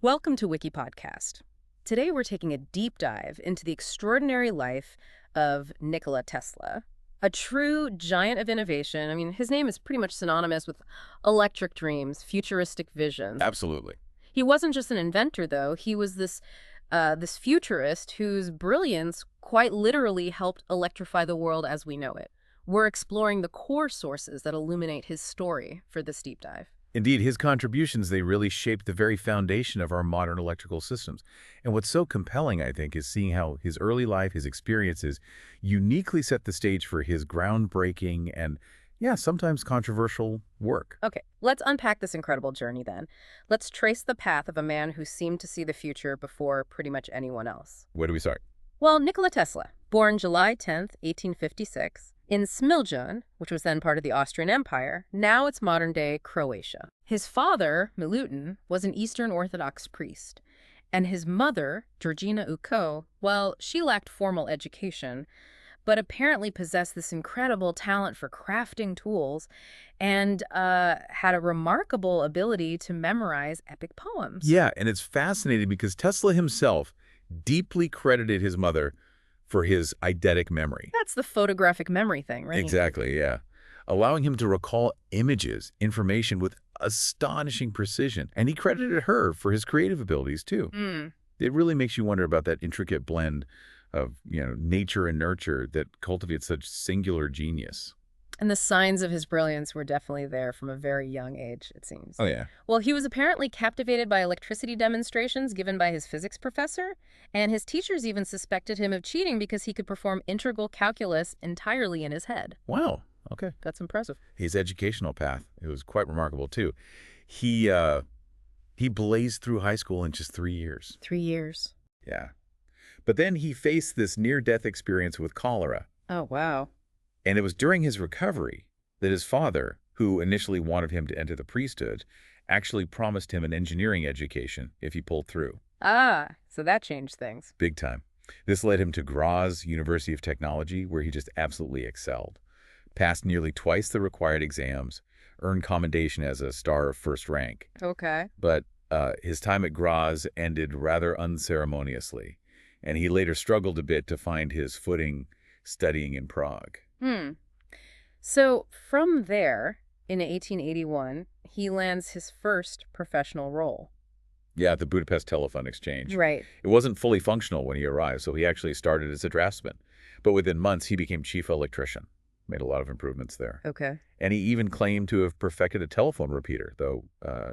Welcome to WikiPodcast. Today we're taking a deep dive into the extraordinary life of Nikola Tesla, a true giant of innovation. I mean, his name is pretty much synonymous with electric dreams, futuristic visions. Absolutely. He wasn't just an inventor, though. He was this futurist whose brilliance quite literally helped electrify the world as we know it. We're exploring the core sources that illuminate his story for this deep dive. Indeed, his contributions, they really shaped the very foundation of our modern electrical systems. And what's so compelling, I think, is seeing how his early life, his experiences, uniquely set the stage for his groundbreaking and, yeah, sometimes controversial work. Okay, let's unpack this incredible journey then. Let's trace the path of a man who seemed to see the future before pretty much anyone else. Where do we start? Well, Nikola Tesla, born July 10th, 1856, in Smiljan, which was then part of the Austrian Empire, now it's modern-day Croatia. His father, Milutin, was an Eastern Orthodox priest, and his mother, Georgina Uko, well, she lacked formal education, but apparently possessed this incredible talent for crafting tools and had a remarkable ability to memorize epic poems. Yeah, and it's fascinating because Tesla himself deeply credited his mother for his eidetic memory. That's the photographic memory thing, right? Exactly, yeah. Allowing him to recall images, information with astonishing precision. And he credited her for his creative abilities, too. It really makes you wonder about that intricate blend of, nature and nurture that cultivates such singular genius. And the signs of his brilliance were definitely there from a very young age, it seems. Oh, yeah. Well, he was apparently captivated by electricity demonstrations given by his physics professor, and his teachers even suspected him of cheating because he could perform integral calculus entirely in his head. Wow. Okay. That's impressive. His educational path, it was quite remarkable, too. He blazed through high school in just 3 years. 3 years. Yeah. But then he faced this near-death experience with cholera. Oh, wow. And it was during his recovery that his father, who initially wanted him to enter the priesthood, actually promised him an engineering education if he pulled through. Ah, so that changed things. Big time. This led him to Graz University of Technology, where he just absolutely excelled. Passed nearly twice the required exams, earned commendation as a star of first rank. Okay. But his time at Graz ended rather unceremoniously, and he later struggled a bit to find his footing studying in Prague. So from there, in 1881, he lands his first professional role. Yeah, the Budapest Telephone Exchange. Right. It wasn't fully functional when he arrived, so he actually started as a draftsman. But within months, he became chief electrician. Made a lot of improvements there. Okay. And he even claimed to have perfected a telephone repeater, though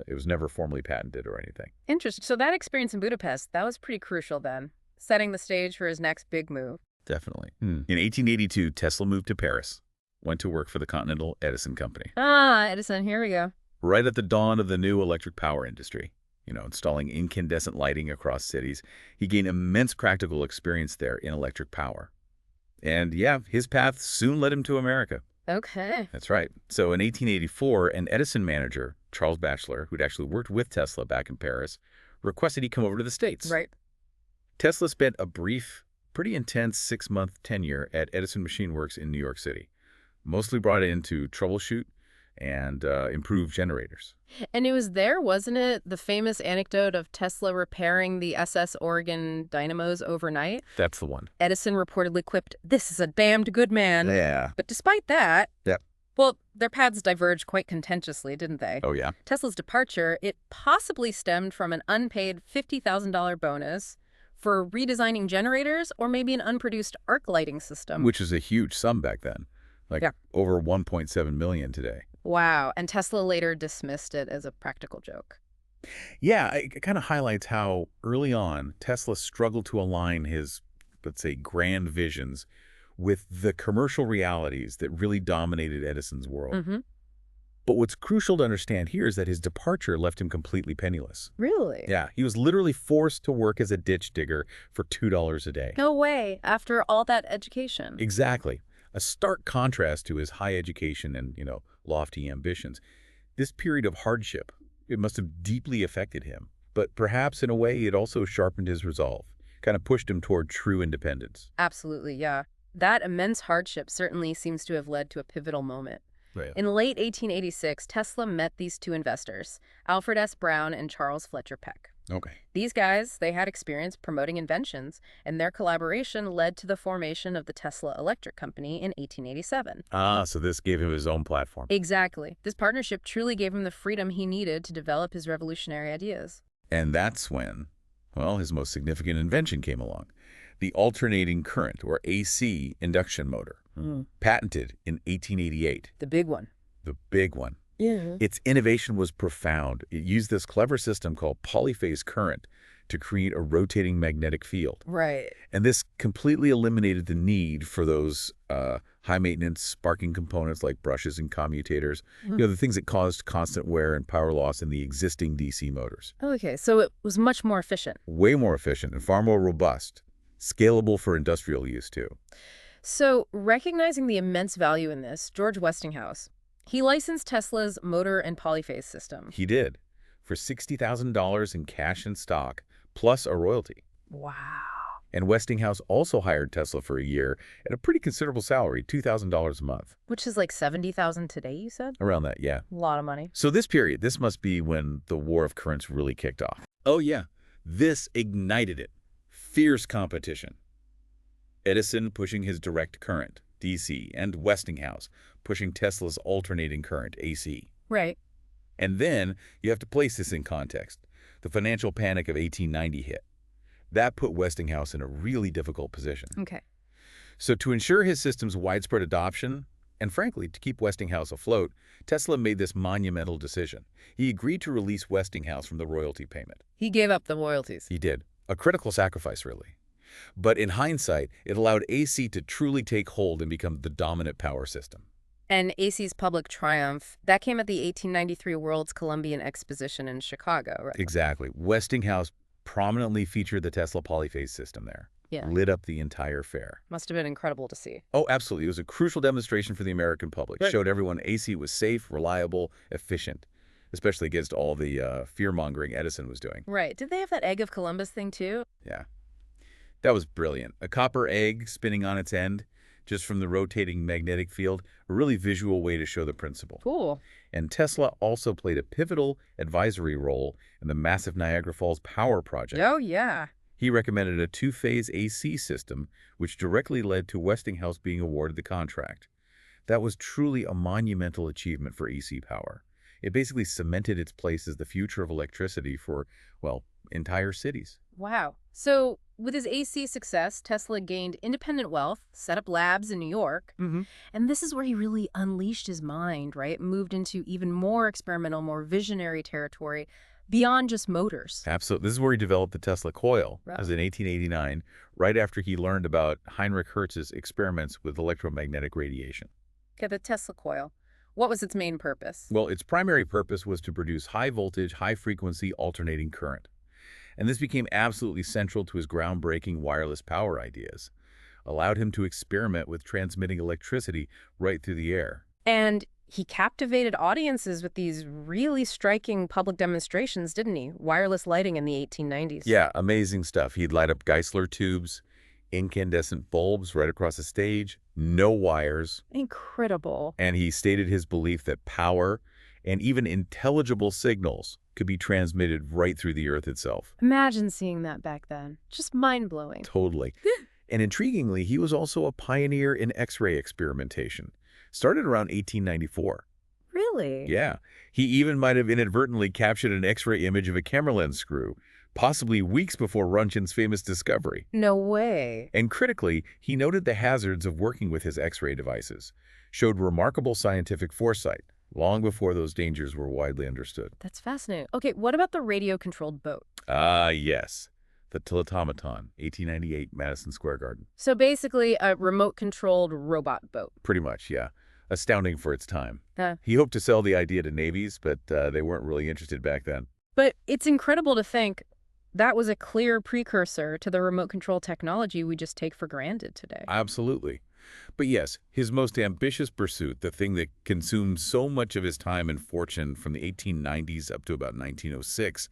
it was never formally patented or anything. Interesting. So that experience in Budapest, that was pretty crucial then, setting the stage for his next big move. Definitely. In 1882, Tesla moved to Paris, went to work for the Continental Edison Company. Ah, Edison, here we go. Right at the dawn of the new electric power industry, installing incandescent lighting across cities, he gained immense practical experience there in electric power. And yeah, his path soon led him to America. Okay. That's right. So in 1884, an Edison manager, Charles Batchelor, who'd actually worked with Tesla back in Paris, requested he come over to the States. Right. Tesla spent a brief, pretty intense 6-month tenure at Edison Machine Works in New York City, mostly brought in to troubleshoot and improve generators. And it was there, wasn't it, the famous anecdote of Tesla repairing the SS Oregon dynamos overnight? That's the one. Edison reportedly quipped, "This is a damned good man." Yeah. But despite that, Yep. well, their paths diverged quite contentiously, didn't they? Oh, yeah. Tesla's departure, it possibly stemmed from an unpaid $50,000 bonus for redesigning generators or maybe an unproduced arc lighting system. Which is a huge sum back then. Over $1.7 million today. Wow. And Tesla later dismissed it as a practical joke. Yeah, it kind of highlights how early on Tesla struggled to align his, let's say, grand visions with the commercial realities that really dominated Edison's world. But what's crucial to understand here is that his departure left him completely penniless. Really? Yeah, he was literally forced to work as a ditch digger for $2 a day. No way, after all that education. Exactly. A stark contrast to his high education and, lofty ambitions. This period of hardship, it must have deeply affected him. But perhaps in a way, it also sharpened his resolve, kind of pushed him toward true independence. Absolutely, yeah. That immense hardship certainly seems to have led to a pivotal moment. Right. In late 1886, Tesla met these two investors, Alfred S. Brown and Charles Fletcher Peck. Okay. These guys, they had experience promoting inventions, and their collaboration led to the formation of the Tesla Electric Company in 1887. Ah, so this gave him his own platform. Exactly. This partnership truly gave him the freedom he needed to develop his revolutionary ideas. And that's when, well, his most significant invention came along. The alternating current, or AC, induction motor, patented in 1888. The big one. The big one. Yeah. Its innovation was profound. It used this clever system called polyphase current to create a rotating magnetic field. Right. And this completely eliminated the need for those high-maintenance sparking components like brushes and commutators, the things that caused constant wear and power loss in the existing DC motors. Okay, so it was much more efficient. Way more efficient and far more robust, scalable for industrial use too. So, recognizing the immense value in this, George Westinghouse, he licensed Tesla's motor and polyphase system. He did, for $60,000 in cash and stock, plus a royalty. Wow. And Westinghouse also hired Tesla for a year at a pretty considerable salary, $2,000 a month. Which is like $70,000 today, you said? Around that, yeah. A lot of money. So this must be when the War of Currents really kicked off. Oh yeah, this ignited it. Fierce competition. Edison pushing his direct current, DC, and Westinghouse pushing Tesla's alternating current, AC. Right. And then you have to place this in context. The financial panic of 1890 hit. That put Westinghouse in a really difficult position. Okay. So to ensure his system's widespread adoption, and frankly, to keep Westinghouse afloat, Tesla made this monumental decision. He agreed to release Westinghouse from the royalty payment. He gave up the royalties. He did. A critical sacrifice, really. But in hindsight, it allowed AC to truly take hold and become the dominant power system. And AC's public triumph, that came at the 1893 World's Columbian Exposition in Chicago, right? Exactly. Westinghouse prominently featured the Tesla polyphase system there. Yeah. Lit up the entire fair. Must have been incredible to see. Oh, absolutely. It was a crucial demonstration for the American public. Right. Showed everyone AC was safe, reliable, efficient, especially against all the fear-mongering Edison was doing. Right. Did they have that egg of Columbus thing too? Yeah. That was brilliant. A copper egg spinning on its end, just from the rotating magnetic field, a really visual way to show the principle. Cool. And Tesla also played a pivotal advisory role in the massive Niagara Falls power project. Oh, yeah. He recommended a two-phase AC system, which directly led to Westinghouse being awarded the contract. That was truly a monumental achievement for AC power. It basically cemented its place as the future of electricity for, well, entire cities. Wow. So, with his AC success, Tesla gained independent wealth, set up labs in New York, and this is where he really unleashed his mind, right? Moved into even more experimental, more visionary territory beyond just motors. Absolutely. This is where he developed the Tesla coil. Right. That was in 1889, right after he learned about Heinrich Hertz's experiments with electromagnetic radiation. Okay, the Tesla coil. What was its main purpose? Well, its primary purpose was to produce high-voltage, high-frequency alternating current. And this became absolutely central to his groundbreaking wireless power ideas, allowed him to experiment with transmitting electricity right through the air. And he captivated audiences with these really striking public demonstrations, didn't he? Wireless lighting in the 1890s. Yeah, amazing stuff. He'd light up Geissler tubes, incandescent bulbs right across the stage, no wires. Incredible. And he stated his belief that power and even intelligible signals could be transmitted right through the Earth itself. Imagine seeing that back then. Just mind-blowing. Totally. And intriguingly, he was also a pioneer in X-ray experimentation. Started around 1894. Really? Yeah. He even might have inadvertently captured an X-ray image of a camera lens screw, possibly weeks before Röntgen's famous discovery. No way. And critically, he noted the hazards of working with his X-ray devices, showed remarkable scientific foresight, long before those dangers were widely understood. That's fascinating. Okay, what about the radio-controlled boat? Ah, yes. The Teletomaton, 1898, Madison Square Garden. So basically a remote-controlled robot boat. Pretty much, yeah. Astounding for its time. Huh. He hoped to sell the idea to navies, but they weren't really interested back then. But it's incredible to think that was a clear precursor to the remote control technology we just take for granted today. Absolutely. But yes, his most ambitious pursuit, the thing that consumed so much of his time and fortune from the 1890s up to about 1906,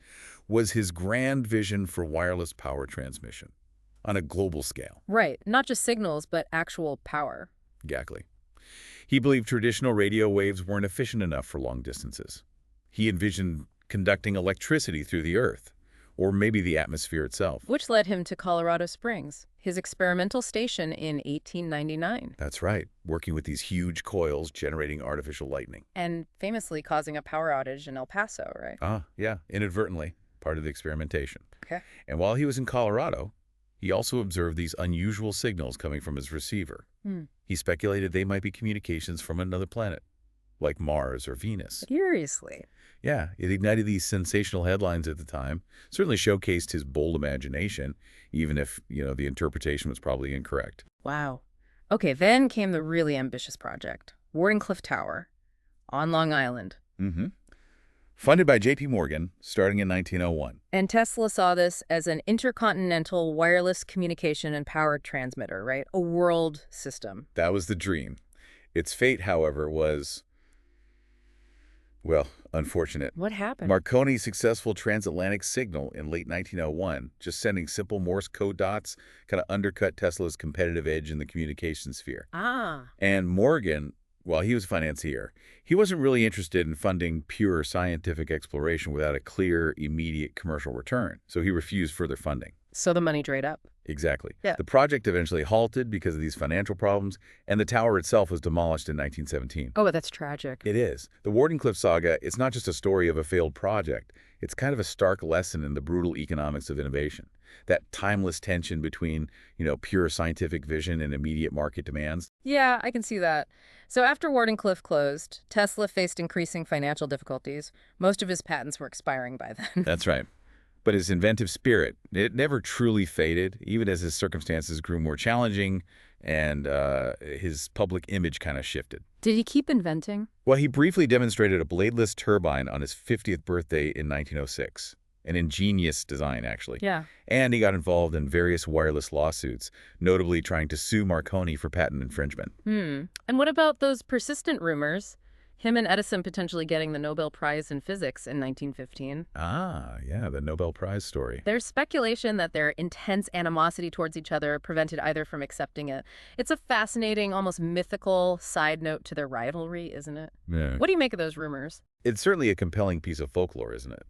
was his grand vision for wireless power transmission on a global scale. Right. Not just signals, but actual power. Exactly. He believed traditional radio waves weren't efficient enough for long distances. He envisioned conducting electricity through the Earth, or maybe the atmosphere itself. Which led him to Colorado Springs, his experimental station in 1899. That's right, working with these huge coils generating artificial lightning. And famously causing a power outage in El Paso, right? Ah, yeah, inadvertently, part of the experimentation. Okay. And while he was in Colorado, he also observed these unusual signals coming from his receiver. He speculated they might be communications from another planet, like Mars or Venus. Seriously. Yeah, it ignited these sensational headlines at the time, certainly showcased his bold imagination, even if, the interpretation was probably incorrect. Wow. Okay, then came the really ambitious project, Wardenclyffe Tower, on Long Island. Funded by J.P. Morgan, starting in 1901. And Tesla saw this as an intercontinental wireless communication and power transmitter, right? A world system. That was the dream. Its fate, however, was, well, unfortunate. What happened? Marconi's successful transatlantic signal in late 1901, just sending simple Morse code dots, kind of undercut Tesla's competitive edge in the communication sphere. And Morgan, while he was a financier, he wasn't really interested in funding pure scientific exploration without a clear, immediate commercial return, so he refused further funding. So the money dried up. Exactly. Yeah. The project eventually halted because of these financial problems, and the tower itself was demolished in 1917. Oh, that's tragic. It is. The Wardenclyffe saga, it's not just a story of a failed project. It's kind of a stark lesson in the brutal economics of innovation. That timeless tension between, pure scientific vision and immediate market demands. Yeah, I can see that. So after Wardenclyffe closed, Tesla faced increasing financial difficulties. Most of his patents were expiring by then. That's right. But his inventive spirit, it never truly faded, even as his circumstances grew more challenging and his public image kind of shifted. Did he keep inventing? Well, he briefly demonstrated a bladeless turbine on his 50th birthday in 1906. An ingenious design, actually. Yeah. And he got involved in various wireless lawsuits, notably trying to sue Marconi for patent infringement. And what about those persistent rumors? Him and Edison potentially getting the Nobel Prize in Physics in 1915. Ah, yeah, the Nobel Prize story. There's speculation that their intense animosity towards each other prevented either from accepting it. It's a fascinating, almost mythical side note to their rivalry, isn't it? Yeah. What do you make of those rumors? It's certainly a compelling piece of folklore, isn't it?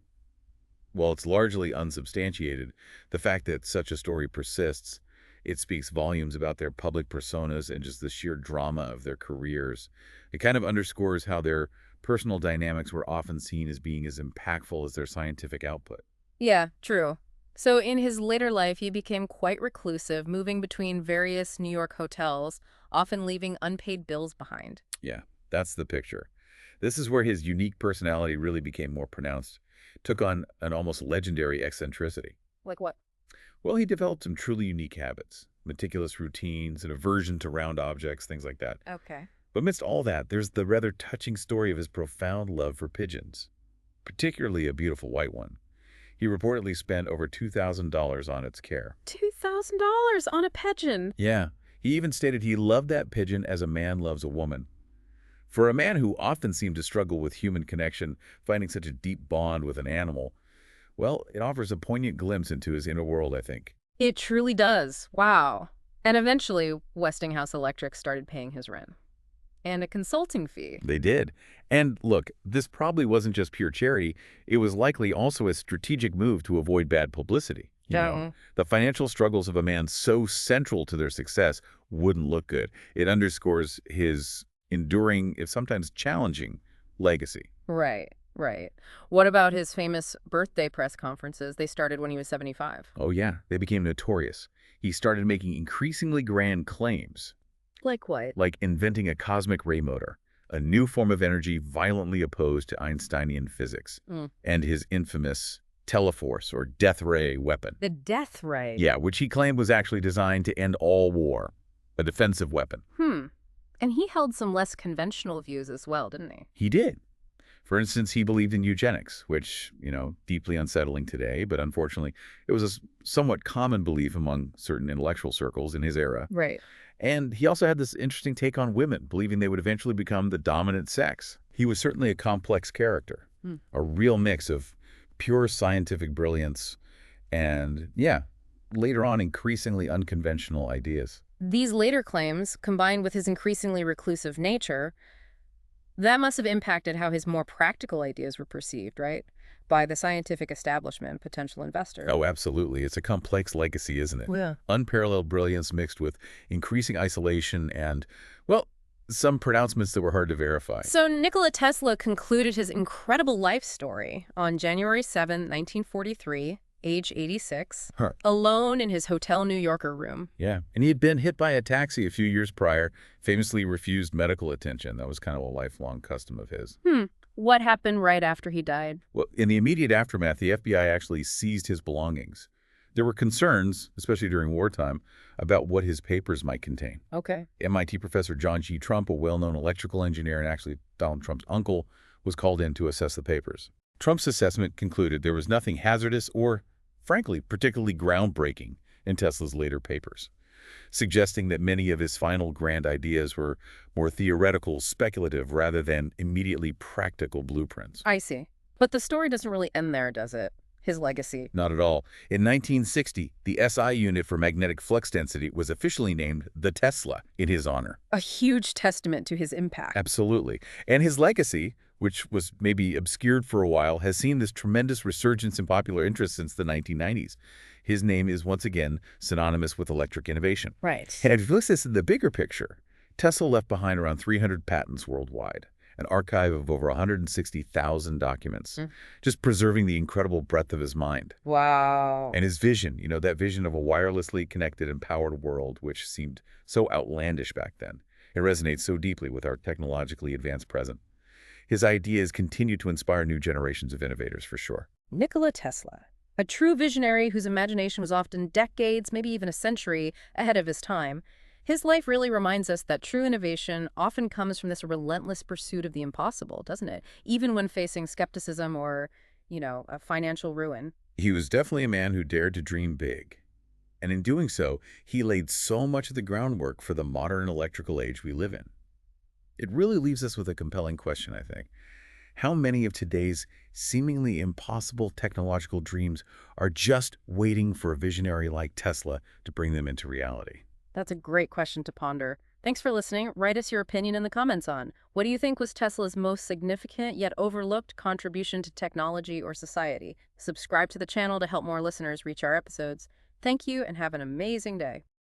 While it's largely unsubstantiated, the fact that such a story persists, it speaks volumes about their public personas and just the sheer drama of their careers. It kind of underscores how their personal dynamics were often seen as being as impactful as their scientific output. Yeah, true. So in his later life, he became quite reclusive, moving between various New York hotels, often leaving unpaid bills behind. Yeah, that's the picture. This is where his unique personality really became more pronounced. Took on an almost legendary eccentricity. Like what? Well, he developed some truly unique habits, meticulous routines, an aversion to round objects, things like that. Okay. But amidst all that, there's the rather touching story of his profound love for pigeons, particularly a beautiful white one. He reportedly spent over $2,000 on its care. $2,000 on a pigeon? Yeah. He even stated he loved that pigeon as a man loves a woman. For a man who often seemed to struggle with human connection, finding such a deep bond with an animal, well, it offers a poignant glimpse into his inner world, I think. It truly does. Wow. And eventually, Westinghouse Electric started paying his rent. And a consulting fee. They did. And look, this probably wasn't just pure charity. It was likely also a strategic move to avoid bad publicity. The financial struggles of a man so central to their success wouldn't look good. It underscores his enduring, if sometimes challenging, legacy. Right. What about his famous birthday press conferences? They started when he was 75. Oh yeah, they became notorious. He started making increasingly grand claims. Like what? Like inventing a cosmic ray motor, a new form of energy violently opposed to Einsteinian physics, and his infamous teleforce or death ray weapon. The death ray? Yeah, which he claimed was actually designed to end all war, a defensive weapon. And he held some less conventional views as well, didn't he? He did. For instance, he believed in eugenics, which, deeply unsettling today, but unfortunately, it was a somewhat common belief among certain intellectual circles in his era. Right. And he also had this interesting take on women, believing they would eventually become the dominant sex. He was certainly a complex character, a real mix of pure scientific brilliance and, later on, increasingly unconventional ideas. These later claims, combined with his increasingly reclusive nature, that must have impacted how his more practical ideas were perceived, right? by the scientific establishment, potential investors. Oh, absolutely. It's a complex legacy, isn't it? Yeah. Unparalleled brilliance mixed with increasing isolation and, well, some pronouncements that were hard to verify. So Nikola Tesla concluded his incredible life story on January 7, 1943, age 86, Huh. alone in his Hotel New Yorker room. Yeah, and he had been hit by a taxi a few years prior, famously refused medical attention. That was kind of a lifelong custom of his. What happened right after he died? Well, in the immediate aftermath, the FBI actually seized his belongings. There were concerns, especially during wartime, about what his papers might contain. Okay. MIT professor John G. Trump, a well-known electrical engineer and actually Donald Trump's uncle, was called in to assess the papers. Trump's assessment concluded there was nothing hazardous or, frankly, particularly groundbreaking in Tesla's later papers, suggesting that many of his final grand ideas were more theoretical, speculative, rather than immediately practical blueprints. I see. But the story doesn't really end there, does it? His legacy. Not at all. In 1960, the SI unit for magnetic flux density was officially named the Tesla in his honor. A huge testament to his impact. Absolutely. And his legacy, which was maybe obscured for a while, has seen this tremendous resurgence in popular interest since the 1990s. His name is once again synonymous with electric innovation. Right. And if you look at this in the bigger picture, Tesla left behind around 300 patents worldwide, an archive of over 160,000 documents, just preserving the incredible breadth of his mind. Wow. And his vision, that vision of a wirelessly connected and powered world, which seemed so outlandish back then. It resonates so deeply with our technologically advanced present. His ideas continue to inspire new generations of innovators, for sure. Nikola Tesla, a true visionary whose imagination was often decades, maybe even a century, ahead of his time. His life really reminds us that true innovation often comes from this relentless pursuit of the impossible, doesn't it? Even when facing skepticism or, a financial ruin. He was definitely a man who dared to dream big. And in doing so, he laid so much of the groundwork for the modern electrical age we live in. It really leaves us with a compelling question, I think. How many of today's seemingly impossible technological dreams are just waiting for a visionary like Tesla to bring them into reality? That's a great question to ponder. Thanks for listening. Write us your opinion in the comments on what do you think was Tesla's most significant yet overlooked contribution to technology or society? Subscribe to the channel to help more listeners reach our episodes. Thank you and have an amazing day.